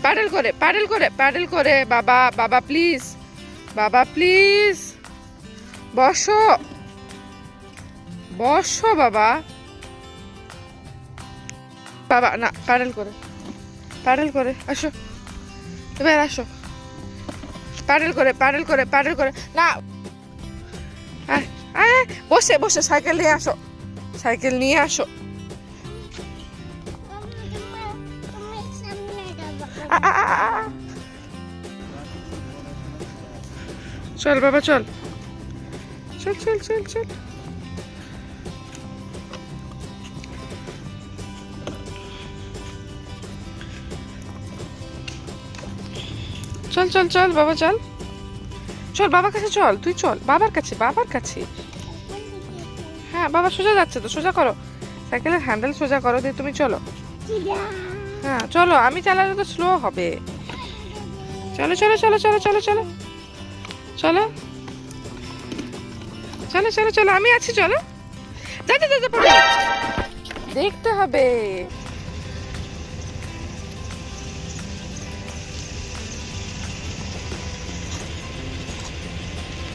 Pedal করে pedal করে pedal করে। বাবা বাবা প্লিজ, বাবা প্লিজ বসো বসো বাবা। বাবা না, প্যাডেল করে আসো, এবার আসো। প্যাডেল করে প্যাডেল করে প্যাডেল করে না। বসে বসে সাইকেল নিয়ে আসো, সাইকেল নিয়ে আসো। চল বাবা চল চল চল চল চল। চল চল চল বাবা চল চল, বাবার কাছে চল, তুই চল বাবার কাছে, বাবার কাছে। হ্যাঁ বাবা সোজা যাচ্ছে তো, সোজা করো সাইকেলের হ্যান্ডেল, সোজা করো দিয়ে তুমি চলো। হ্যাঁ চলো, আমি চালালে তো স্লো হবে। চলো চলো চলো চলো চলো চলো চলো চলো চলো চলো, আমি আছি চলো। যা যা যা, দেখতে হবে।